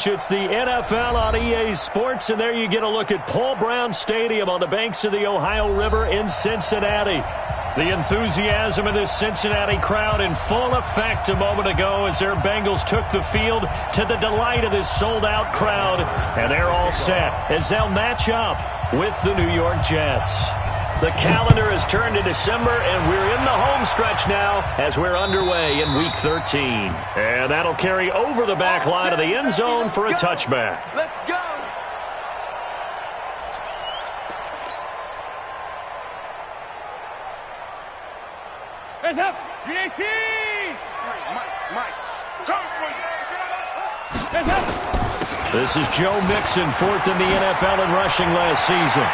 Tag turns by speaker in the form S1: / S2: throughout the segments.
S1: It's the NFL on EA Sports, and there you get a look at Paul Brown Stadium on the banks of the Ohio River in Cincinnati. The enthusiasm of this Cincinnati crowd in full effect a moment ago as their Bengals took the field to the delight of this sold-out crowd. And they're all set as they'll match up with the New York Jets. The calendar has turned to December, and we're in the home stretch now as we're underway in Week 13. And that'll carry over the back line of the end zone for a touchback.
S2: Let's go! Heads up! 318! Mike, go for you! Heads up!
S1: This is Joe Mixon, fourth in the NFL in rushing last season.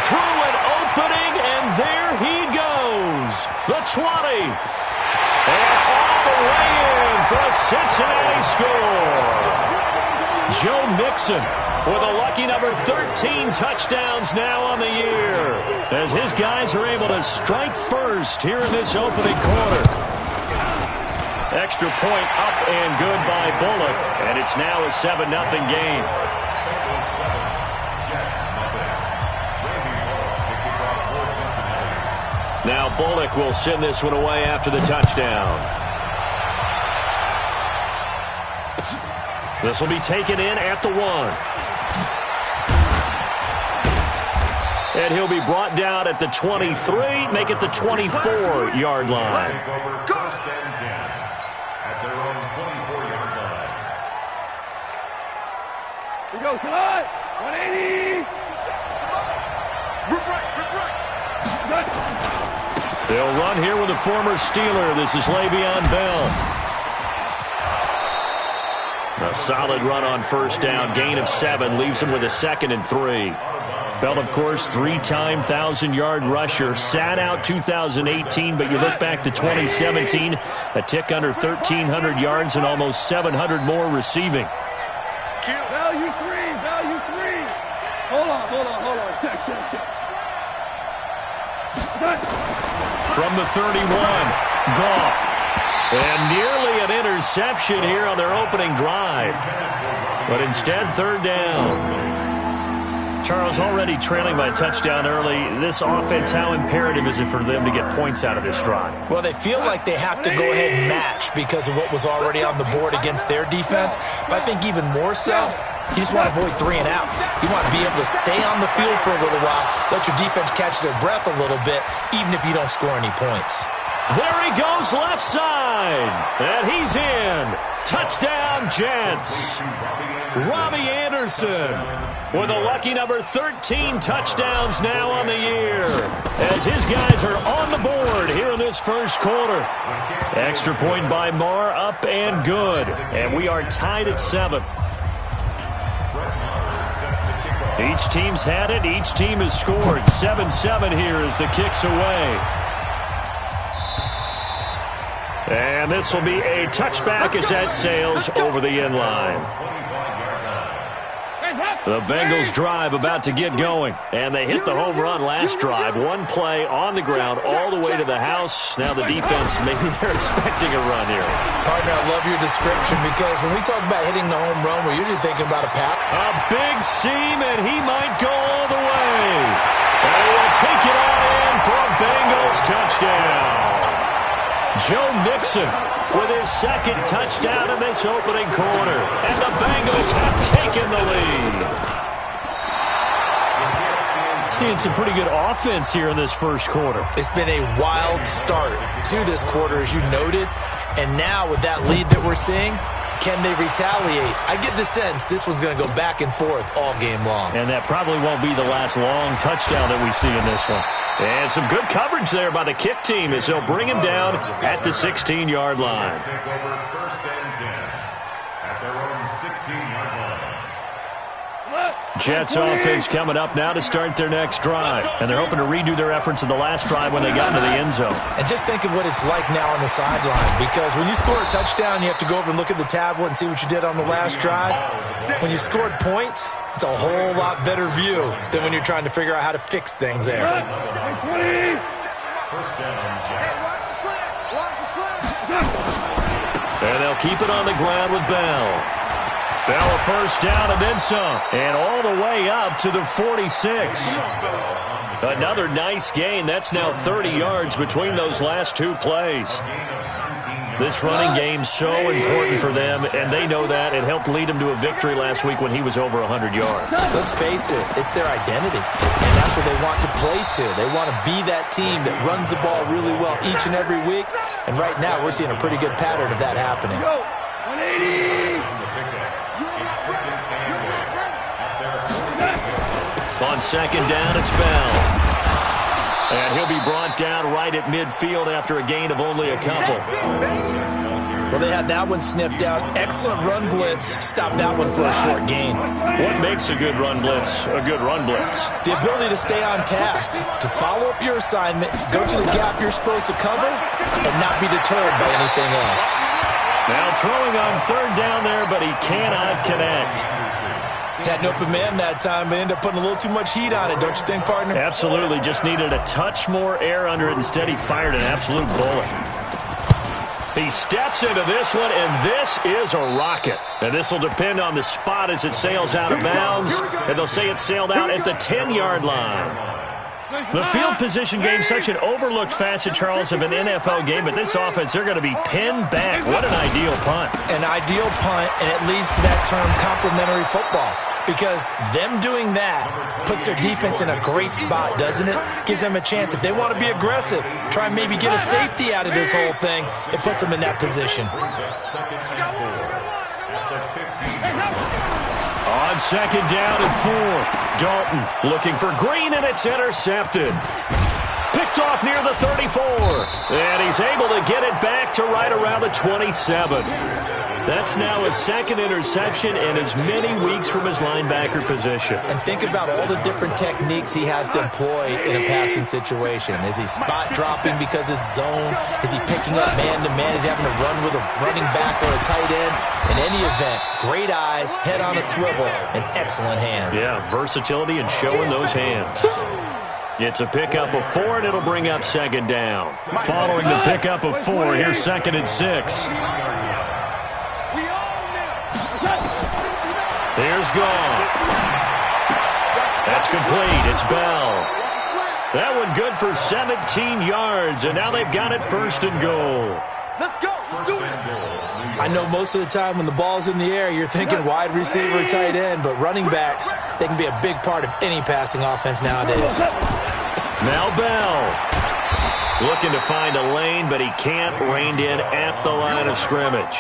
S1: Through an opening, and there he goes. The 20. And all the way in for a Cincinnati score. Joe Mixon with a lucky number 13 touchdowns now on the year, as his guys are able to strike first here in this opening quarter. Extra point up and good by Bullock, and it's now a 7-0 game. Now Bullock will send this one away after the touchdown. This will be taken in at the 1. And he'll be brought down at the 23, make it the 24-yard line.
S3: First and 10 at their own 24-yard line.
S2: We go, tonight! 180! Rip right!
S1: They'll run here with a former Steeler. This is Le'Veon Bell. A solid run on first down. Gain of 7 leaves him with a 2nd and 3. Bell, of course, 3-time 1,000-yard rusher. Sat out 2018, but you look back to 2017, a tick under 1,300 yards and almost 700 more receiving.
S2: Value 3, value 3. Hold on. Check.
S1: From the 31, Goff. And nearly an interception here on their opening drive. But instead, third down. Charles, already trailing by a touchdown early. This offense, how imperative is it for them to get points out of this drive?
S4: Well, they feel like they have to go ahead and match because of what was already on the board against their defense. But I think even more so, you just want to avoid 3 and outs. You want to be able to stay on the field for a little while, let your defense catch their breath a little bit, even if you don't score any points.
S1: There he goes left side, and he's in. Touchdown, Jets. Robbie Anderson with a lucky number 13 touchdowns now on the year, as his guys are on the board here in this first quarter. Extra point by Marr, up and good, and we are tied at 7. Each team's had it. Each team has scored. 7-7 here as the kick's away. And this will be a touchback as that sails over the end line. The Bengals drive about to get going. And they hit the home run last drive. One play on the ground all the way to the house. Now the defense, maybe they're expecting a run here.
S4: Partner, I love your description because when we talk about hitting the home run, we're usually thinking about a pass.
S1: A big seam, and he might go all the way. And he will take it all in for a Bengals touchdown. Joe Mixon with his 2nd touchdown in this opening quarter. And the Bengals have taken the lead. Seeing some pretty good offense here in this first quarter.
S4: It's been a wild start to this quarter, as you noted. And now with that lead that we're seeing, can they retaliate? I get the sense this one's going to go back and forth all game long.
S1: And that probably won't be the last long touchdown that we see in this one. And some good coverage there by the kick team as they'll bring him down at the 16-yard line.
S3: Take over first and 10 at their own 16-yard line.
S1: Jets offense coming up now to start their next drive. And they're hoping to redo their efforts in the last drive when they got into the end zone.
S4: And just think of what it's like now on the sideline, because when you score a touchdown, you have to go over and look at the tablet and see what you did on the last drive. When you scored points, it's a whole lot better view than when you're trying to figure out how to fix things there.
S3: First down, Jets.
S1: And they'll keep it on the ground with Bell. Now a first down and then some. And all the way up to the 46. Another nice gain. That's now 30 yards between those last two plays. This running game's so important for them, and they know that. It helped lead them to a victory last week when he was over 100 yards.
S4: Let's face it, it's their identity, and that's what they want to play to. They want to be that team that runs the ball really well each and every week, and right now we're seeing a pretty good pattern of that happening.
S2: 180.
S1: On second down, it's Bell. And he'll be brought down right at midfield after a gain of only a couple.
S4: Well, they had that one sniffed out. Excellent run blitz. Stop that one for a short gain.
S1: What makes a good run blitz a good run blitz?
S4: The ability to stay on task, to follow up your assignment, go to the gap you're supposed to cover, and not be deterred by anything else.
S1: Now throwing on third down there, but he cannot connect.
S4: Had an open man that time, but ended up putting a little too much heat on it, don't you think, partner?
S1: Absolutely. Just needed a touch more air under it. Instead, he fired an absolute bullet. He steps into this one, and this is a rocket. And this will depend on the spot as it sails out of bounds. And they'll say it sailed out at the 10-yard line. The field position game, such an overlooked facet, Charles, of an NFL game, but this offense, they're going to be pinned back. What an ideal punt.
S4: An ideal punt, and it leads to that term complementary football. Because them doing that puts their defense in a great spot, doesn't it? Gives them a chance. If they want to be aggressive, try and maybe get a safety out of this whole thing, it puts them in that position.
S1: On second down and 4. Dalton looking for Green, and it's intercepted. Picked off near the 34. And he's able to get it back to right around the 27. That's now his second interception in as many weeks from his linebacker position.
S4: And think about all the different techniques he has to employ in a passing situation. Is he spot dropping because it's zone? Is he picking up man-to-man? Is he having to run with a running back or a tight end? In any event, great eyes, head on a swivel, and excellent hands.
S1: Yeah, versatility and showing those hands. It's a pickup of 4, and it'll bring up second down. Following the pickup of 4, here's second and 6. Here's Gone. That's complete. It's Bell. That one good for 17 yards, and now they've got it first and goal.
S2: Let's go. Let's do it.
S4: I know most of the time when the ball's in the air, you're thinking wide receiver, tight end, but running backs, they can be a big part of any passing offense nowadays.
S1: Now Bell. Looking to find a lane, but he can't. Reined in at the line of scrimmage.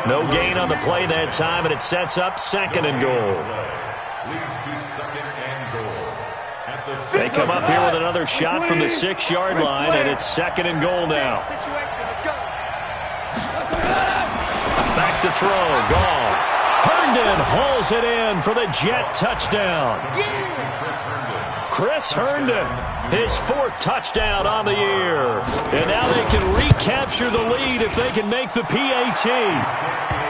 S1: No gain on the play that time, and it sets up second and goal. They come up here with another shot from the 6-yard line, and it's second and goal now. Back to throw. Gone. Herndon hauls it in for the Jet touchdown. Chris Herndon, his 4th touchdown on the year. And now they can recapture the lead if they can make the PAT.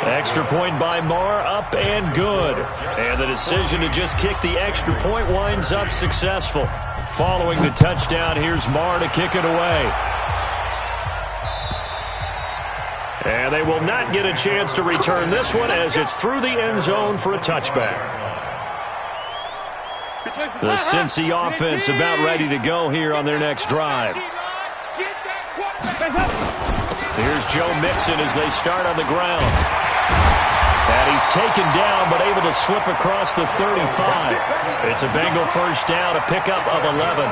S1: Extra point by Marr, up and good. And the decision to just kick the extra point winds up successful. Following the touchdown, here's Marr to kick it away. And they will not get a chance to return this one as it's through the end zone for a touchback. The Cincy offense about ready to go here on their next drive. Here's Joe Mixon as they start on the ground. And he's taken down but able to slip across the 35. It's a Bengal first down, a pickup of 11.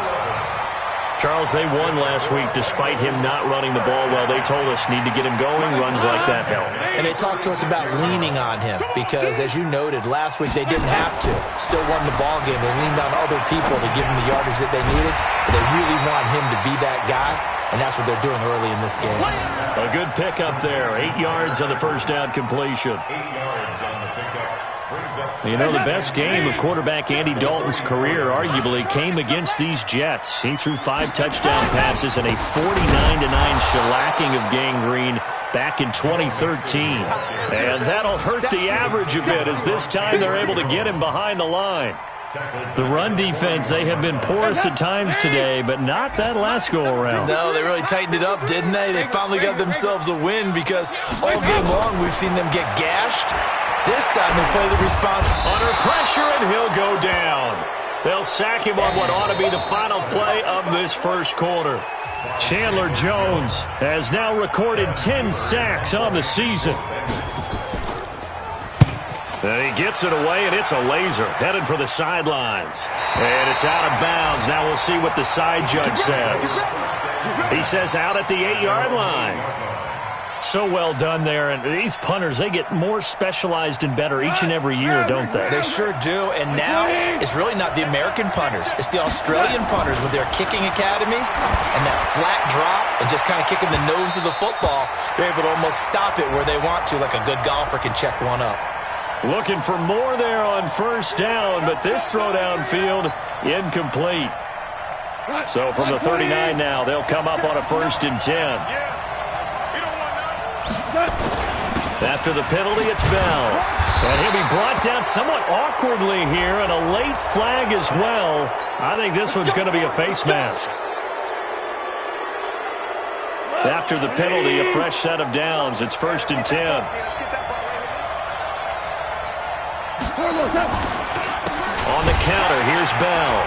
S1: Charles, they won last week despite him not running the ball well. They told us need to get him going. Runs like that help.
S4: And they talked to us about leaning on him because, as you noted, last week they didn't have to. Still won the ball game. They leaned on other people to give them the yardage that they needed. But they really want him to be that guy, and that's what they're doing early in this game.
S1: A good pickup there. 8 yards on the first down completion.
S3: 8 yards on the pickup.
S1: You know, the best game of quarterback Andy Dalton's career arguably came against these Jets. He threw 5 touchdown passes and a 49-9 shellacking of Gang Green back in 2013. And that'll hurt the average a bit as this time they're able to get him behind the line. The run defense, they have been porous at times today, but not that last go-around.
S4: No, they really tightened it up, didn't they? They finally got themselves a win because all game long we've seen them get gashed. This time they play the response.
S1: Under pressure, and he'll go down. They'll sack him on what ought to be the final play of this first quarter. Chandler Jones has now recorded 10 sacks on the season. And he gets it away, and it's a laser headed for the sidelines. And it's out of bounds. Now we'll see what the side judge says. He says out at the 8-yard line. So well done there. And these punters, they get more specialized and better each and every year, don't they?
S4: They sure do. And now it's really not the American punters. It's the Australian punters with their kicking academies and that flat drop and just kind of kicking the nose of the football. They're able to almost stop it where they want to, like a good golfer can check one up.
S1: Looking for more there on first down, but this throw downfield incomplete. So from the 39 now, they'll come up on a 1st and 10. After the penalty, it's Bell. And he'll be brought down somewhat awkwardly here, and a late flag as well. I think this one's going to be a face mask. After the penalty, a fresh set of downs. It's 1st and 10. On the counter, here's Bell.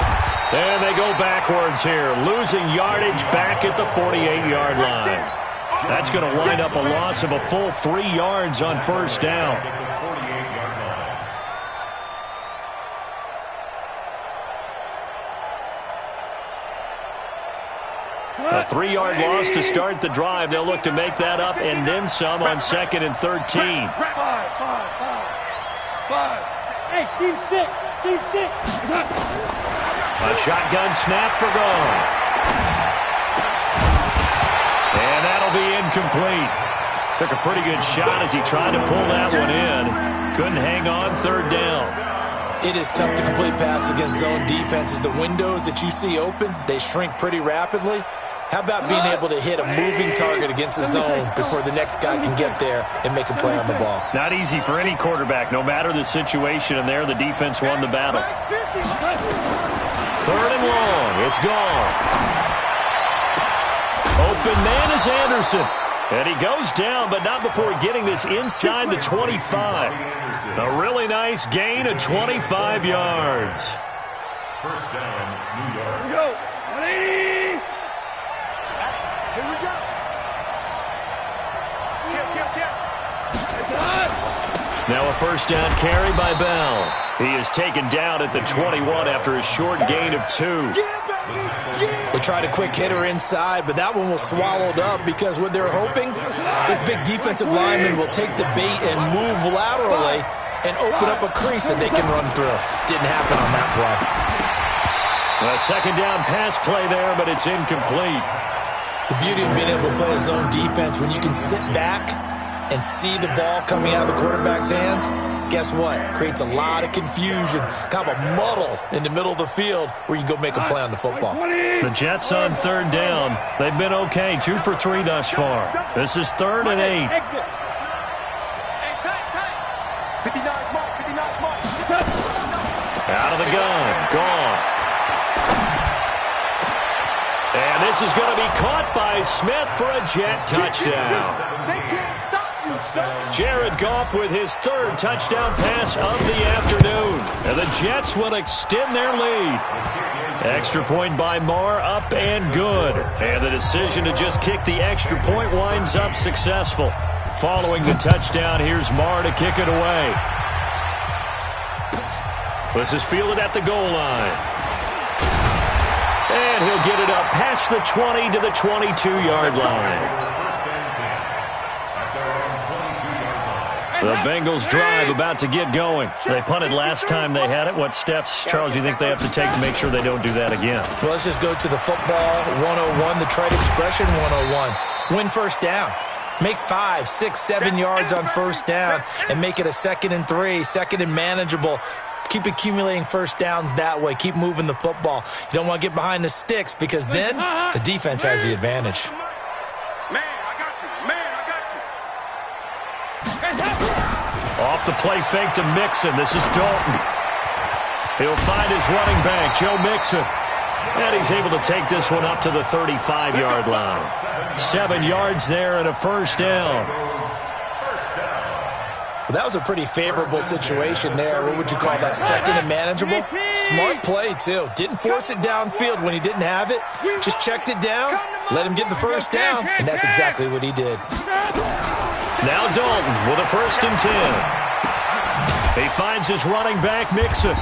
S1: And they go backwards here, losing yardage back at the 48-yard line. That's going to wind up a loss of a full 3 yards on first down. A 3-yard loss to start the drive. They'll look to make that up and then some on 2nd and 13.
S2: Hey, team 6. Team 6.
S1: A shotgun snap for Gone. And that'll be incomplete. Took a pretty good shot as he tried to pull that one in. Couldn't hang on 3rd down.
S4: It is tough to complete passes against zone defenses. The windows that you see open, they shrink pretty rapidly. How about being able to hit a moving target against a zone before the next guy can get there and make a play on the ball?
S1: Not easy for any quarterback, no matter the situation, and there the defense won the battle. 3rd and long. It's gone. Open man is Anderson. And he goes down, but not before getting this inside the 25. A really nice gain of 25 yards.
S3: First down, New York.
S2: Here we go. 180. Here we go.
S1: Now a first down carry by Bell. He is taken down at the 21 after a short gain of 2.
S4: They tried a quick hitter inside, but that one was swallowed up because what they're hoping, this big defensive lineman will take the bait and move laterally and open up a crease that they can run through. Didn't happen on that play.
S1: A 2nd down pass play there, but it's incomplete.
S4: The beauty of being able to play a zone defense, when you can sit back and see the ball coming out of the quarterback's hands, guess what? Creates a lot of confusion, kind of a muddle in the middle of the field where you can go make a play on the football.
S1: The Jets on 3rd down. They've been okay, 2 for 3 thus far. This is 3rd and 8.
S2: Exit. Hey, tight. 59 mark.
S1: Out of the gun. Gone. And this is going to be caught by Smith for a Jet touchdown.
S2: They can't stop you, son.
S1: Jared Goff with his 3rd touchdown pass of the afternoon. And the Jets will extend their lead. Extra point by Marr, up and good. And the decision to just kick the extra point winds up successful. Following the touchdown, here's Marr to kick it away. This is fielded at the goal line. And he'll get it up past the 20 to the 22-yard line. The Bengals drive about to get going. They punted last time they had it. What steps, Charles, do you think they have to take to make sure they don't do that again?
S4: Well, let's just go to the football 101, the trite expression 101. Win first down. Make 5, 6, 7 yards on first down and make it a 2nd and 3, 2nd and manageable. Keep accumulating first downs that way. Keep moving the football. You don't want to get behind the sticks because then the defense has the advantage.
S2: Man, I got you.
S1: Off the play fake to Mixon. This is Dalton. He'll find his running back, Joe Mixon. And he's able to take this one up to the 35-yard line. 7 yards there and a first down.
S4: Well, that was a pretty favorable situation there. What would you call that? Second and manageable? Smart play, too. Didn't force it downfield when he didn't have it. Just checked it down, let him get the first down, and that's exactly what he did.
S1: Now Dalton with a 1st and 10. He finds his running back, Mixon.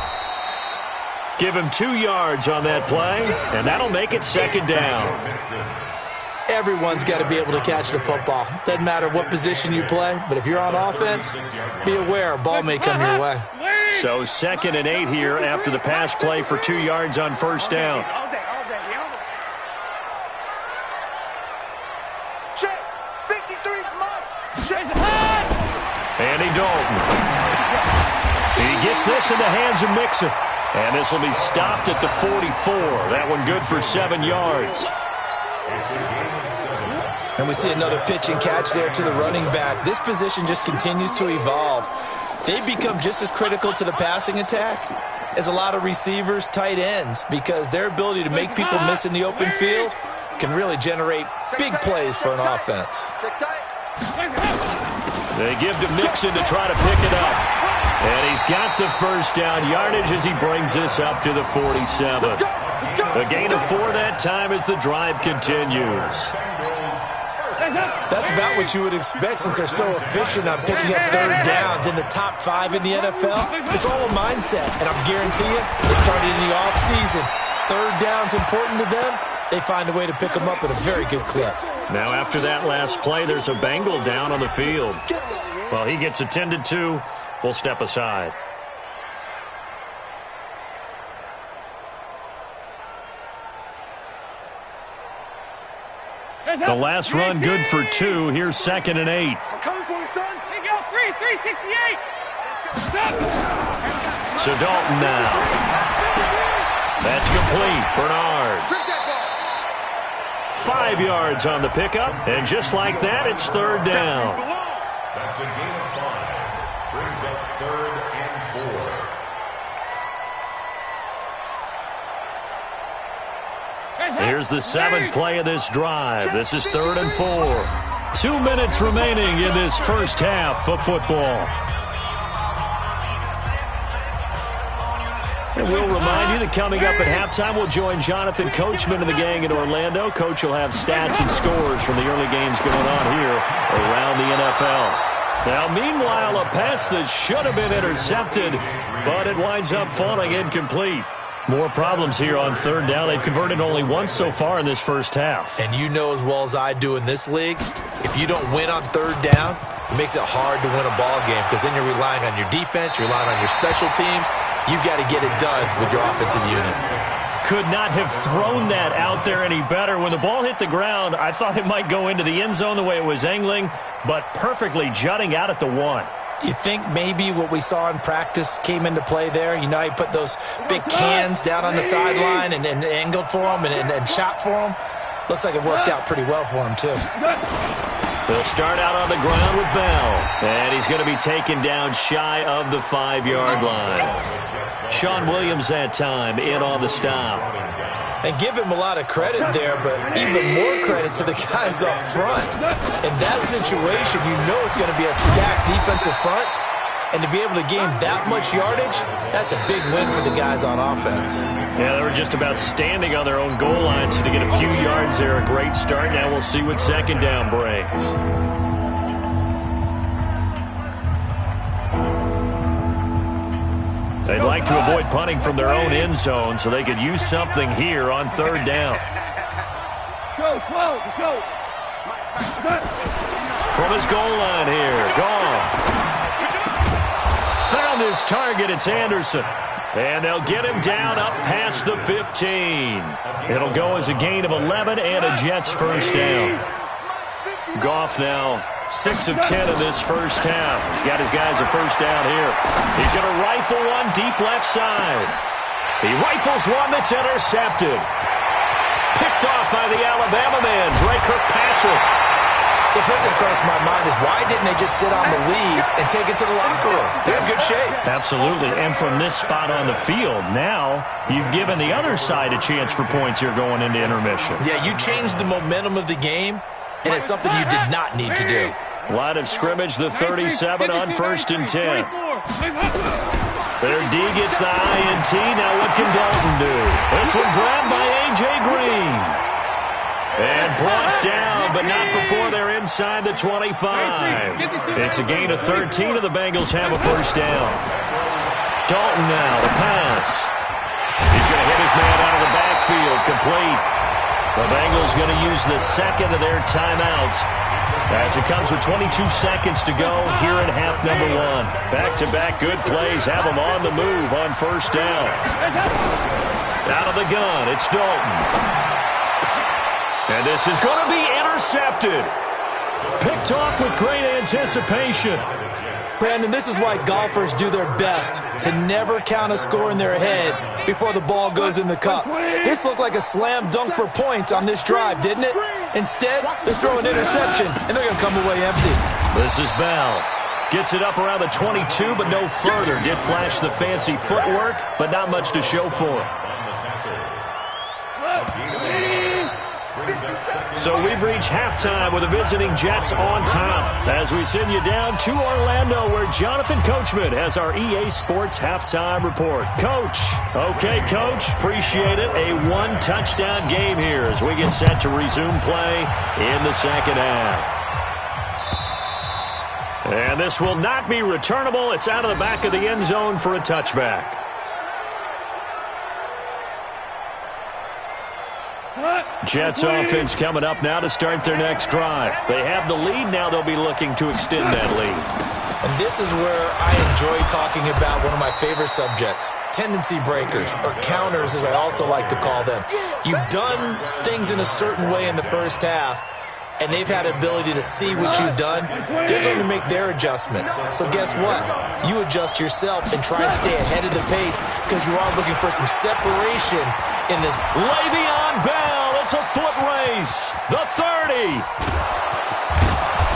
S1: Give him 2 yards on that play, and that'll make it 2nd down.
S4: Everyone's got to be able to catch the football. Doesn't matter what position you play, but if you're on offense, be aware a ball may come your way.
S1: So 2nd and 8 here after the pass play for 2 yards on first down.
S2: Check. 53's Mike. Check.
S1: Andy Dalton. He gets this in the hands of Mixon. And this will be stopped at the 44. That one good for 7 yards.
S4: And we see another pitch and catch there to the running back. This position just continues to evolve. They've become just as critical to the passing attack as a lot of receivers, tight ends, because their ability to make people miss in the open field can really generate big plays for an offense.
S1: They give to Mixon to try to pick it up. And he's got the first down yardage as he brings this up to the 47. A gain of 4 that time as the drive continues.
S4: That's about what you would expect since they're so efficient on picking up 3rd downs in the top 5 in the NFL. It's all a mindset, and I'm guarantee you, they started in the offseason. 3rd down's important to them. They find a way to pick them up at a very good clip.
S1: Now after that last play, there's a Bengal down on the field. Well, he gets attended to. We'll step aside. The last run good for 2. Here's 2nd and 8.
S2: I'm coming for you, son.
S5: Here you go. 368.
S1: So Dalton now. That's complete. Bernard. 5 yards on the pickup. And just like that, it's 3rd down.
S3: That's a gain of 5. Brings up 3rd and 4.
S1: Here's the 7th play of this drive. This is 3rd and 4. 2 minutes remaining in this first half of football. And we'll remind you that coming up at halftime, we'll join Jonathan Coachman and the gang in Orlando. Coach will have stats and scores from the early games going on here around the NFL. Now, meanwhile, a pass that should have been intercepted, but it winds up falling incomplete. More problems here on 3rd down. They've converted only once so far in this first half.
S4: And you know as well as I do in this league, if you don't win on 3rd down, it makes it hard to win a ball game because then you're relying on your defense, you're relying on your special teams. You've got to get it done with your offensive unit.
S1: Could not have thrown that out there any better. When the ball hit the ground, I thought it might go into the end zone the way it was angling, but perfectly jutting out at the 1.
S4: You think maybe what we saw in practice came into play there? You know, he put those big cans down on the sideline and angled for him and shot for him. Looks like it worked out pretty well for him, too.
S1: They'll start out on the ground with Bell, and he's going to be taken down shy of the 5-yard line. Sean Williams that time in on the stop.
S4: And give him a lot of credit there, but even more credit to the guys up front. In that situation, you know it's going to be a stacked defensive front, and to be able to gain that much yardage, that's a big win for the guys on offense.
S1: Yeah, they were just about standing on their own goal line, so to get a few yards there, a great start. Now we'll see what 2nd down brings. They'd like to avoid punting from their own end zone so they could use something here on 3rd down.
S5: Go, go.
S1: From his goal line here, gone. Found his target, it's Anderson. And they'll get him down up past the 15. It'll go as a gain of 11 and a Jets first down. Goff now 6 of 10 in this first half. He's got his guys a first down here. He's going to rifle one deep left side. He rifles one that's intercepted. Picked off by the Alabama man, Dre Kirkpatrick.
S4: It's So first thing crossed my mind is why didn't they just sit on the lead and take it to the locker room? They're in good shape.
S1: Absolutely. And from this spot on the field, now you've given the other side a chance for points here going into intermission.
S4: Yeah, you changed the momentum of the game, and it's something you did not need to do.
S1: Line of scrimmage, the 37 on 1st and 10. Their D gets the INT. Now what can Dalton do? This one grabbed by A.J. Green. And brought down, but not before they're inside the 25. It's a gain of 13, and the Bengals have a first down. Dalton now, the pass. He's going to hit his man out of the backfield, complete. The Bengals going to use the second of their timeouts as it comes with 22 seconds to go here in half number 1. Back-to-back good plays have them on the move on first down. Out of the gun, it's Dalton. And this is going to be intercepted. Picked off with great anticipation.
S4: Brandon, this is why golfers do their best to never count a score in their head before the ball goes in the cup. This looked like a slam dunk for points on this drive, didn't it? Instead, they throw an interception, and they're going to come away empty.
S1: This is Bell. Gets it up around the 22, but no further. Did flash the fancy footwork, but not much to show for it. So we've reached halftime with the visiting Jets on top as we send you down to Orlando where Jonathan Coachman has our EA Sports halftime report. Coach. Okay, Coach. Appreciate it. A one-touchdown game here as we get set to resume play in the second half. And this will not be returnable. It's out of the back of the end zone for a touchback. Jets offense coming up now to start their next drive. They have the lead. Now they'll be looking to extend that lead.
S4: And this is where I enjoy talking about one of my favorite subjects, tendency breakers, or counters as I also like to call them. You've done things in a certain way in the first half, and they've had the ability to see what you've done. They're going to make their adjustments. So guess what? You adjust yourself and try and stay ahead of the pace because you are looking for some separation in this.
S1: Le'Veon Bell. It's a foot race. The 30.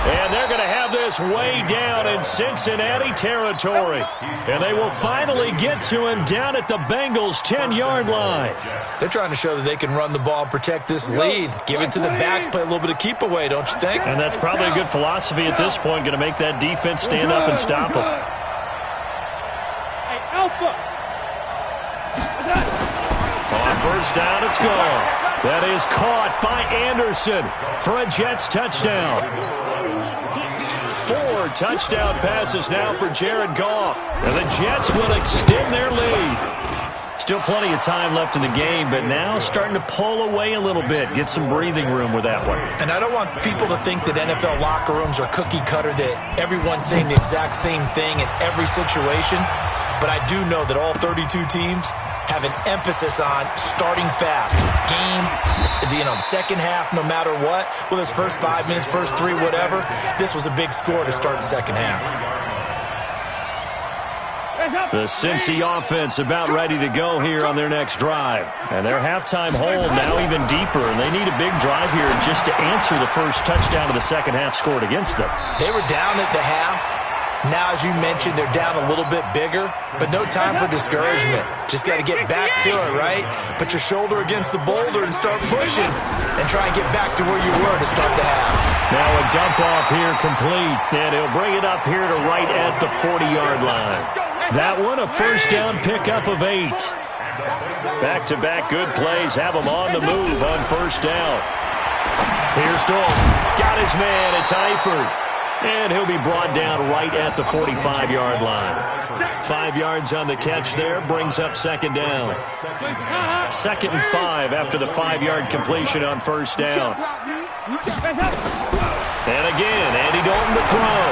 S1: And they're going to have this way down in Cincinnati territory. And they will finally get to him down at the Bengals' 10-yard line.
S4: They're trying to show that they can run the ball and protect this lead. Give it to the backs, play a little bit of keep away, don't you think?
S1: And that's probably a good philosophy at this point, going to make that defense stand up and stop them.
S5: Hey, Alpha.
S1: On first down, it's gone. That is caught by Anderson for a Jets touchdown. 4 touchdown passes now for Jared Goff. And the Jets will extend their lead. Still plenty of time left in the game, but now starting to pull away a little bit. Get some breathing room with that one.
S4: And I don't want people to think that NFL locker rooms are cookie cutter, that everyone's saying the exact same thing in every situation. But I do know that all 32 teams have an emphasis on starting fast. Game, the second half, no matter what, whether it's first 5 minutes, first 3, whatever, this was a big score to start the second half.
S1: The Cincy offense about ready to go here on their next drive. And their halftime hold now even deeper, and they need a big drive here just to answer the first touchdown of the second half scored against them.
S4: They were down at the half. Now, as you mentioned, they're down a little bit bigger, but no time for discouragement. Just got to get back to it, right? Put your shoulder against the boulder and start pushing and try and get back to where you were to start the half.
S1: Now a dump off here complete, and he'll bring it up here to right at the 40-yard line. That one a first down pickup of 8. Back-to-back good plays have him on the move on first down. Here's Dalton. Got his man. It's Eifert. And he'll be brought down right at the 45-yard line. 5 yards on the catch there, brings up second down. 2nd and 5 after the 5-yard completion on first down. And again, Andy Dalton to throw.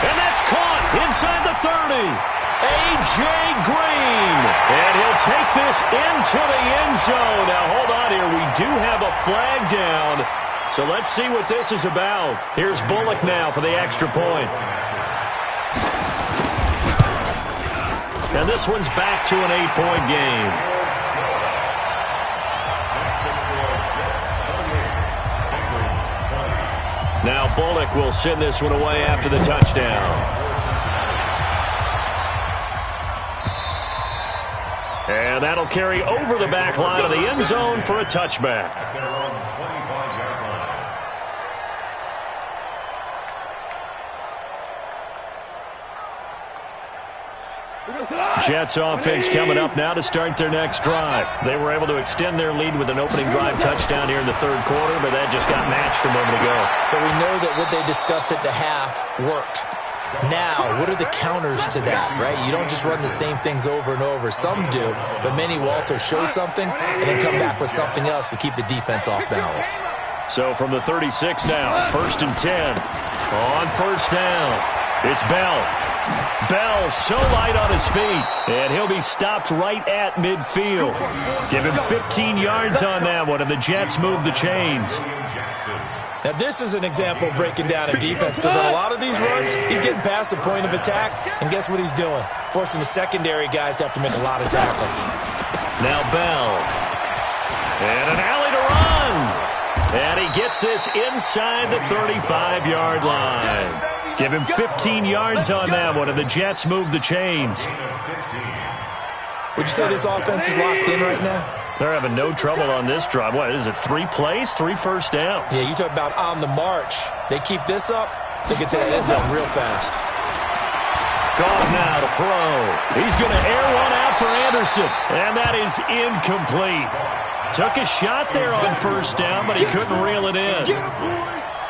S1: And that's caught inside the 30. A.J. Green. And he'll take this into the end zone. Now, hold on here. We do have a flag down. So let's see what this is about. Here's Bullock now for the extra point. And this one's back to an 8-point game. Bullock will send this one away after the touchdown. And that'll carry over the back line of the end zone for a touchback.
S3: At their own 25-yard line.
S1: Jets offense coming up now to start their next drive. They were able to extend their lead with an opening drive touchdown here in the third quarter, but that just got matched a moment ago.
S4: So we know that what they discussed at the half worked. Now, what are the counters to that, right? You don't just run the same things over and over. Some do, but many will also show something and then come back with something else to keep the defense off balance.
S1: So from the 36 now, 1st and 10. On first down, it's Bell. Bell so light on his feet, and he'll be stopped right at midfield. Give him 15 yards on that one, and the Jets move the chains.
S4: Now, this is an example of breaking down a defense because on a lot of these runs, he's getting past the point of attack, and guess what he's doing? Forcing the secondary guys to have to make a lot of tackles.
S1: Now Bell. And an alley to run. And he gets this inside the 35-yard line. Give him 15 yards on that one, and the Jets move the chains.
S4: Would you say this offense is locked in right now?
S1: They're having no trouble on this drive. What is it, 3 plays, 3 first downs?
S4: Yeah, you talk about on the march. They keep this up, they get to that end zone real fast.
S1: Goff now to throw. He's going to air one out for Anderson, and that is incomplete. Took a shot there on first down, but he couldn't reel it in.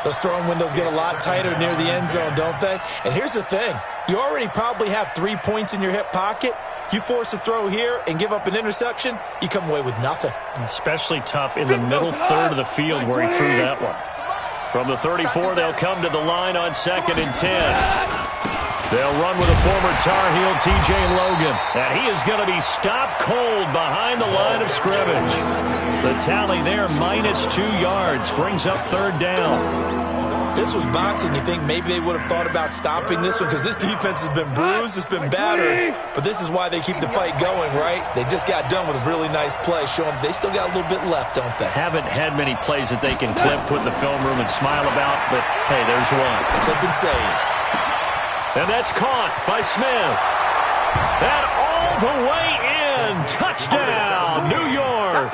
S4: Those throwing windows get a lot tighter near the end zone, don't they? And here's the thing. You already probably have 3 points in your hip pocket. You force a throw here and give up an interception, you come away with nothing.
S1: Especially tough in the middle third of the field where he threw that one. From the 34, they'll come to the line on 2nd and 10. They'll run with a former Tar Heel, T.J. Logan. And he is going to be stopped cold behind the line of scrimmage. The tally there, -2 yards, brings up 3rd down.
S4: This was boxing. You think maybe they would have thought about stopping this one because this defense has been bruised, it's been battered, but this is why they keep the fight going, right? They just got done with a really nice play, showing they still got a little bit left, don't they?
S1: Haven't had many plays that they can clip, put in the film room, and smile about, but hey, there's one.
S4: Clip and save.
S1: And that's caught by Smith. And all the way in. Touchdown, New York.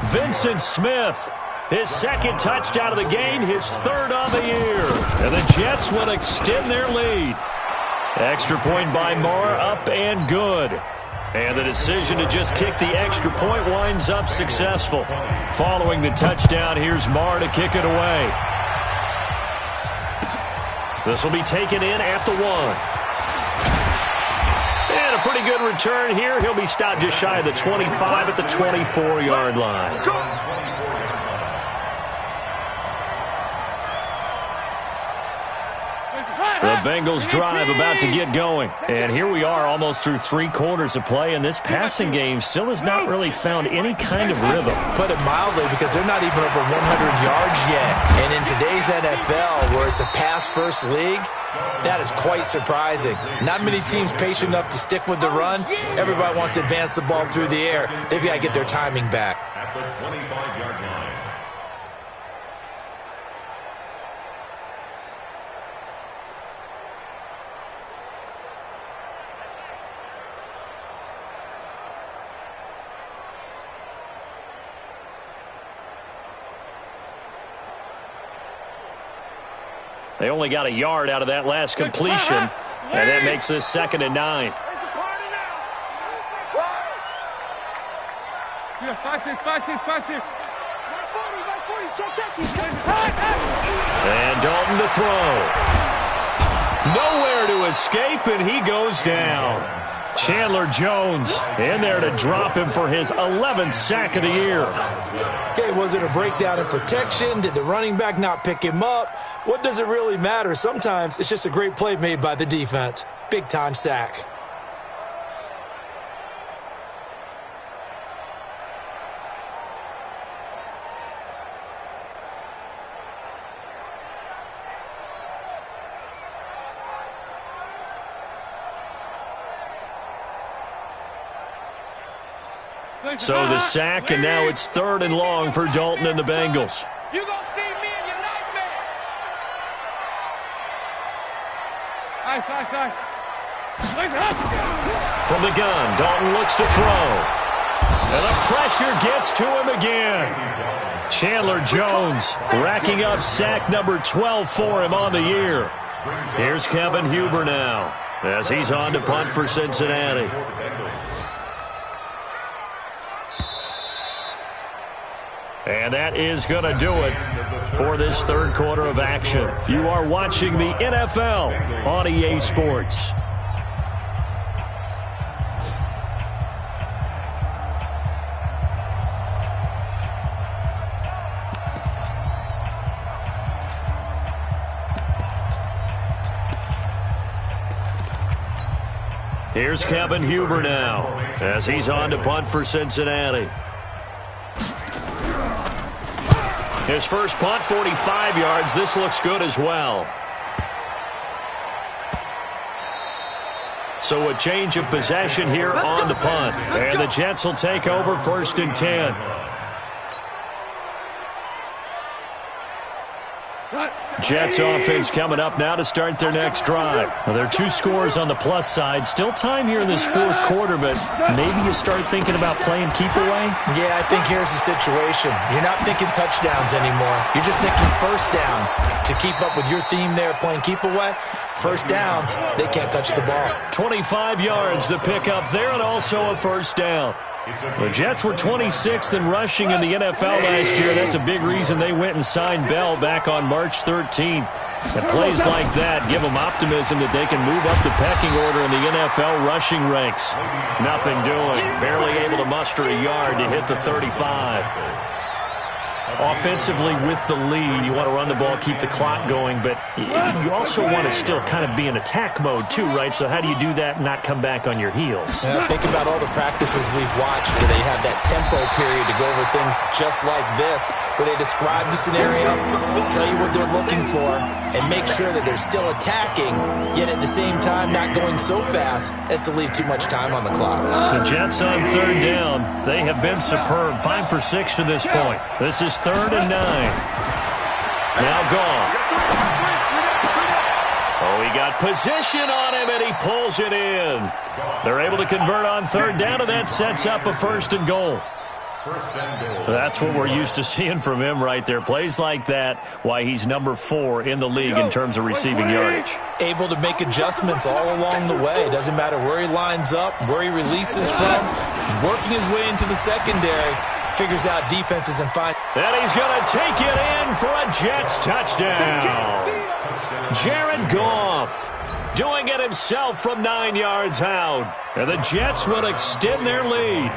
S1: Vincent Smith. His 2nd touchdown of the game, his 3rd on the year. And the Jets will extend their lead. Extra point by Moore, up and good. And the decision to just kick the extra point winds up successful. Following the touchdown, here's Moore to kick it away. This will be taken in at the 1. And a pretty good return here. He'll be stopped just shy of the 25 at the 24-yard line. The Bengals drive about to get going. And here we are almost through 3 quarters of play, and this passing game still has not really found any kind of rhythm.
S4: Put it mildly, because they're not even over 100 yards yet. And in today's NFL, where it's a pass-first league, that is quite surprising. Not many teams patient enough to stick with the run. Everybody wants to advance the ball through the air. They've got to get their timing back.
S3: At the 25-yard line.
S1: They only got a yard out of that last completion, and that makes this 2nd and 9. And Dalton to throw. Nowhere to escape, and he goes down. Chandler Jones in there to drop him for his 11th sack of the year.
S4: Okay, was it a breakdown in protection? Did the running back not pick him up? What does it really matter? Sometimes it's just a great play made by the defense. Big-time sack.
S1: So the sack, and now it's 3rd and long for Dalton and the Bengals.
S2: You gonna see me in your nightmare.
S1: From the gun, Dalton looks to throw. And the pressure gets to him again. Chandler Jones racking up sack number 12 for him on the year. Here's Kevin Huber now as he's on to punt for Cincinnati. And that is going to do it for this third quarter of action. You are watching the NFL on EA Sports. Here's Kevin Huber now as he's on to punt for Cincinnati. His first punt, 45 yards. This looks good as well. So a change of possession here on the punt. And the Jets will take over 1st and 10. Jets offense coming up now to start their next drive. Well, there are 2 scores on the plus side. Still time here in this fourth quarter, but maybe you start thinking about playing keep away?
S4: Yeah, I think here's the situation. You're not thinking touchdowns anymore. You're just thinking first downs. To keep up with your theme there, playing keep away, first downs, they can't touch the ball.
S1: 25 yards to pick up there and also a first down. The Jets were 26th in rushing in the NFL last year. That's a big reason they went and signed Bell back on March 13th. And plays like that give them optimism that they can move up the pecking order in the NFL rushing ranks. Nothing doing. Barely able to muster a yard to hit the 35. Offensively with the lead, you want to run the ball, keep the clock going, but you also want to still kind of be in attack mode too, right? So how do you do that and not come back on your heels?
S4: Think about all the practices we've watched where they have that tempo period to go over things just like this, where they describe the scenario, tell you what they're looking for, and make sure that they're still attacking, yet at the same time not going so fast as to leave too much time on the clock.
S1: The Jets on 3rd down. They have been superb. 5 for 6 to this point. This is 3rd and 9. Now gone. Oh, he got position on him, and he pulls it in. They're able to convert on 3rd down, and that sets up a 1st and goal. That's what we're used to seeing from him right there. Plays like that, why he's number 4 in the league in terms of receiving yardage.
S4: Able to make adjustments all along the way. Doesn't matter where he lines up, where he releases from. Working his way into the secondary. Figures out defenses and finds.
S1: And he's going to take it in for a Jets touchdown. Jared Goff doing it himself from 9 yards out. And the Jets will extend their lead.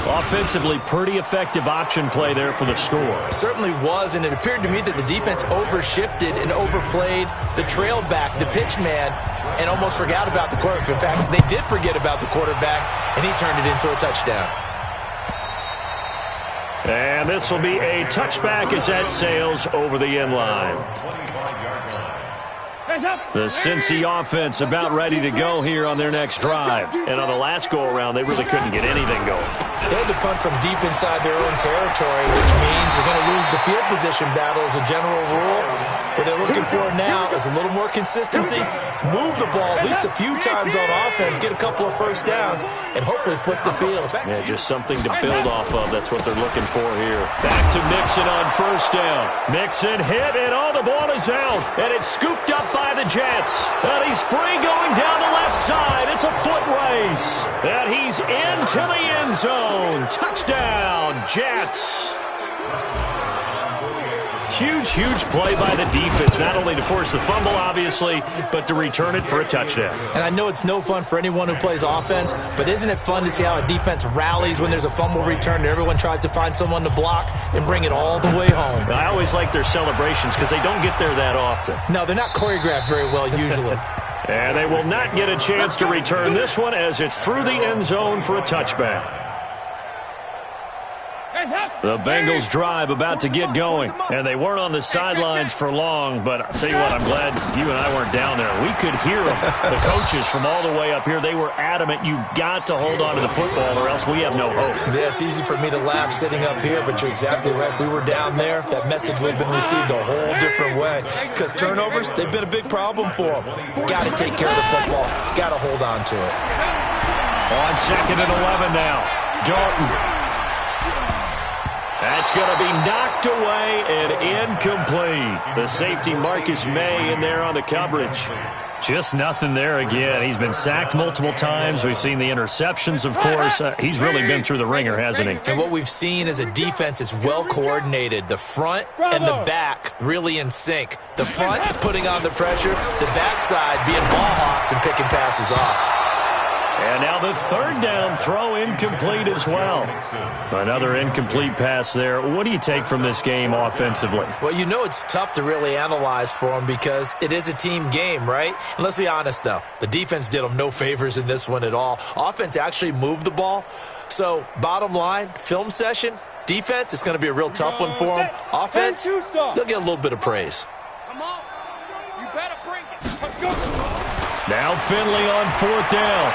S1: Offensively, pretty effective option play there for the score.
S4: Certainly was, and it appeared to me that the defense overshifted and overplayed the trail back, the pitch man, and almost forgot about the quarterback. In fact, they did forget about the quarterback, and he turned it into a touchdown.
S1: And this will be a touchback as that sails over the end line. The Cincy offense about ready to go here on their next drive. And on the last go-around, they really couldn't get anything going.
S4: They had to punt from deep inside their own territory, which means they're going to lose the field position battle as a general rule. What they're looking for now is a little more consistency, move the ball at least a few times on offense, get a couple of first downs, and hopefully flip the field.
S1: Yeah, just something to build off of. That's what they're looking for here. Back to Mixon on 1st down. Mixon hit, and all the ball is out. And it's scooped up by the Jets. And he's free going down the left side. It's a foot race. And he's into the end zone. Touchdown, Jets. Huge, huge play by the defense, not only to force the fumble, obviously, but to return it for a touchdown.
S4: And I know it's no fun for anyone who plays offense, but isn't it fun to see how a defense rallies when there's a fumble return and everyone tries to find someone to block and bring it all the way home?
S1: I always like their celebrations because they don't get there that often.
S4: No, they're not choreographed very well usually.
S1: And they will not get a chance to return this one as it's through the end zone for a touchback.
S5: Hands up.
S1: The Bengals drive about to get going. And they weren't on the sidelines for long, but I'll tell you what, I'm glad you and I weren't down there. We could hear them, the coaches from all the way up here. They were adamant, you've got to hold on to the football or else we have no hope.
S4: Yeah, it's easy for me to laugh sitting up here, but you're exactly right. If we were down there, that message would have been received a whole different way. Because turnovers, they've been a big problem for them. Got to take care of the football. Got to hold on to it.
S1: On 2nd and 11 now. Dalton. That's going to be knocked away and incomplete. The safety Marcus May in there on the coverage. Just nothing there again. He's been sacked multiple times. We've seen the interceptions, of course. He's really been through the ringer, hasn't he?
S4: And what we've seen is a defense that's well coordinated. The front and the back really in sync. The front putting on the pressure, the backside being ball hawks and picking passes off.
S1: And now the 3rd down throw incomplete as well. Another incomplete pass there. What do you take from this game offensively?
S4: Well, you know it's tough to really analyze for them because it is a team game, right? And let's be honest, though. The defense did them no favors in this one at all. Offense actually moved the ball. So, bottom line, film session, defense, it's going to be a real tough one for them. Offense, they'll get a little bit of praise.
S5: Come on. You better bring it. Let's go.
S1: Now Finley on 4th down.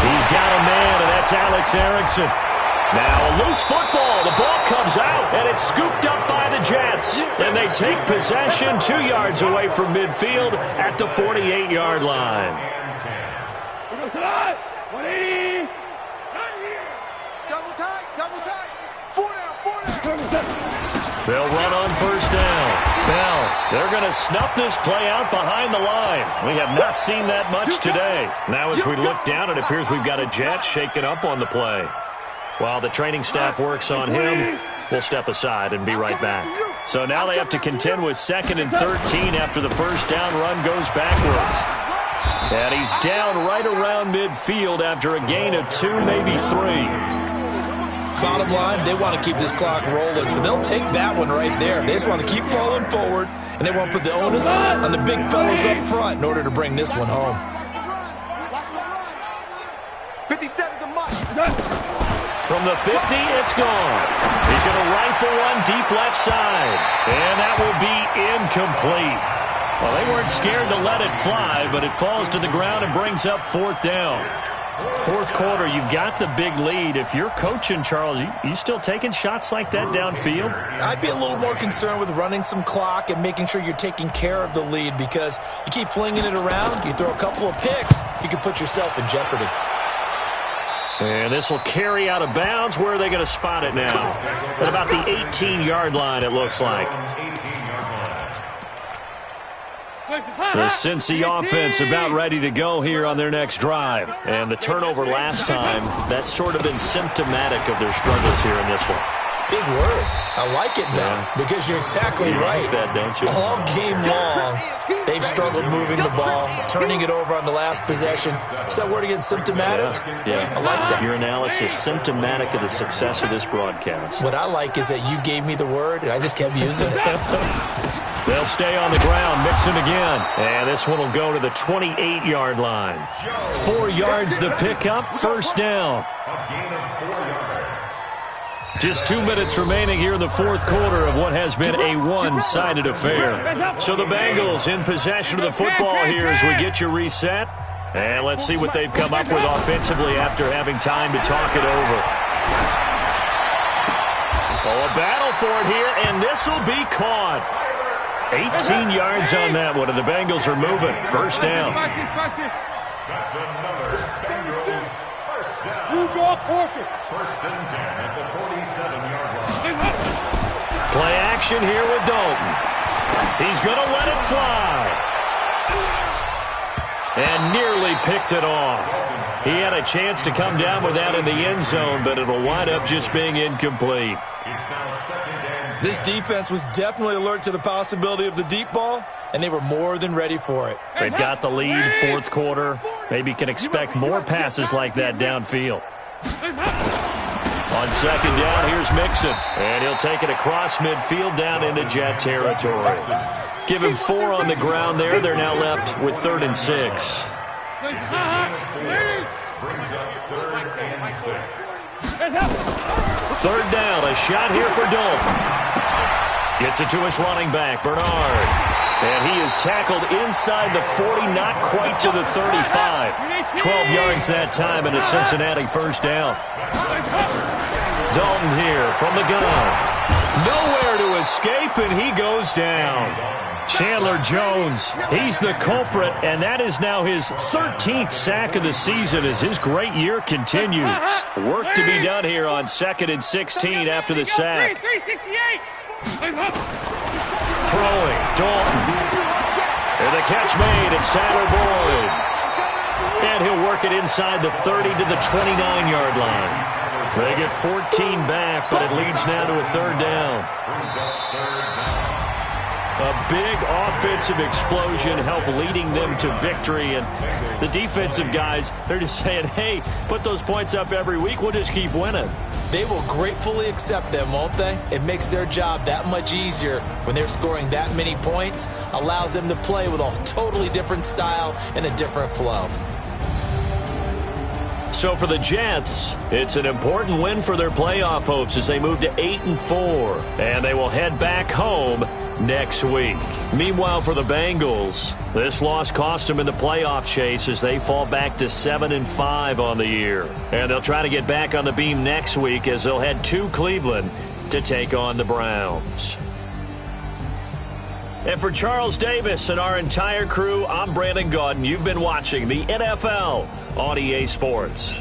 S1: He's got a man, and that's Alex Erickson. Now a loose football. The ball comes out, and it's scooped up by the Jets. And they take possession 2 yards away from midfield at the 48-yard line.
S5: 180.
S2: Double tight. 4 down.
S1: They'll run on 1st down. Bell, they're going to snuff this play out behind the line. We have not seen that much today. Now as we look down, it appears we've got a Jet shaken up on the play. While the training staff works on him, we'll step aside and be right back. So now they have to contend with 2nd and 13 after the 1st down run goes backwards. And he's down right around midfield after a gain of 2, maybe 3.
S4: Bottom line, they want to keep this clock rolling, so they'll take that one right there. They just want to keep falling forward, and they want to put the onus on the big fellas up front in order to bring this one home.
S2: 57 to Mike.
S1: From the 50, it's gone. He's going to rifle one deep left side, and that will be incomplete. Well, they weren't scared to let it fly, but it falls to the ground and brings up 4th down. 4th quarter, you've got the big lead. If you're coaching, Charles, you still taking shots like that downfield?
S4: I'd be a little more concerned with running some clock and making sure you're taking care of the lead because you keep flinging it around, you throw a couple of picks, you can put yourself in jeopardy.
S1: And this will carry out of bounds. Where are they going to spot it now? At about the 18-yard line, it looks like. The Cincy offense about ready to go here on their next drive. And the turnover last time, that's sort of been symptomatic of their struggles here in this one.
S4: Big word. I like it, though, because you're exactly right.
S1: Like that, don't you?
S4: All game long, they've struggled moving the ball, turning it over on the last possession. Is that word again, symptomatic?
S1: Yeah.
S4: I like that.
S1: Your analysis, symptomatic of the success of this broadcast.
S4: What I like is that you gave me the word, and I just kept using it.
S1: They'll stay on the ground, mixing again. And this one will go to the 28-yard line. 4 yards the pickup, 1st down. Just 2 minutes remaining here in the 4th quarter of what has been a one-sided affair. So the Bengals in possession of the football here as we get you reset. And let's see what they've come up with offensively after having time to talk it over. Oh, a battle for it here, and this will be caught. 18 yards on that one, and the Bengals are moving. 1st down.
S3: That's another Bengals 1st down.
S5: You draw portrait.
S3: 1st and 10 at the 47-yard line.
S1: Play action here with Dalton. He's going to let it fly. And nearly picked it off. He had a chance to come down with that in the end zone, but it'll wind up just being incomplete.
S3: It's now 2nd and 10.
S4: This defense was definitely alert to the possibility of the deep ball, and they were more than ready for it.
S1: They've got the lead, 4th quarter. Maybe can expect more passes like that downfield. On 2nd down, here's Mixon. And he'll take it across midfield down into Jet territory. Give him 4 on the ground there. They're now left with 3rd and 6.
S3: Brings up 3rd and 6.
S1: Third down, a shot here for Dalton. Gets it to his running back, Bernard. And he is tackled inside the 40, not quite to the 35. 12 yards that time and a Cincinnati first down. Dalton here from the gun. Nowhere to escape, and he goes down. Chandler Jones, he's the culprit, and that is now his 13th sack of the season as his great year continues. Work to be done here on 2nd and 16 after the sack. Throwing, Dalton. And the catch made, it's Tyler Boyd. And he'll work it inside the 30 to the 29-yard line. They get 14 back, but it leads now to a third down. A big offensive explosion helped leading them to victory. And the defensive guys, they're just saying, hey, put those points up every week. We'll just keep winning.
S4: They will gratefully accept them, won't they? It makes their job that much easier when they're scoring that many points. Allows them to play with a totally different style and a different flow.
S1: So for the Jets, it's an important win for their playoff hopes as they move to 8-4. And they will head back home next week. Meanwhile, for the Bengals, this loss cost them in the playoff chase as they fall back to 7-5 on the year. And they'll try to get back on the beam next week as they'll head to Cleveland to take on the Browns. And for Charles Davis and our entire crew, I'm Brandon Gaudin. You've been watching the NFL on EA Sports.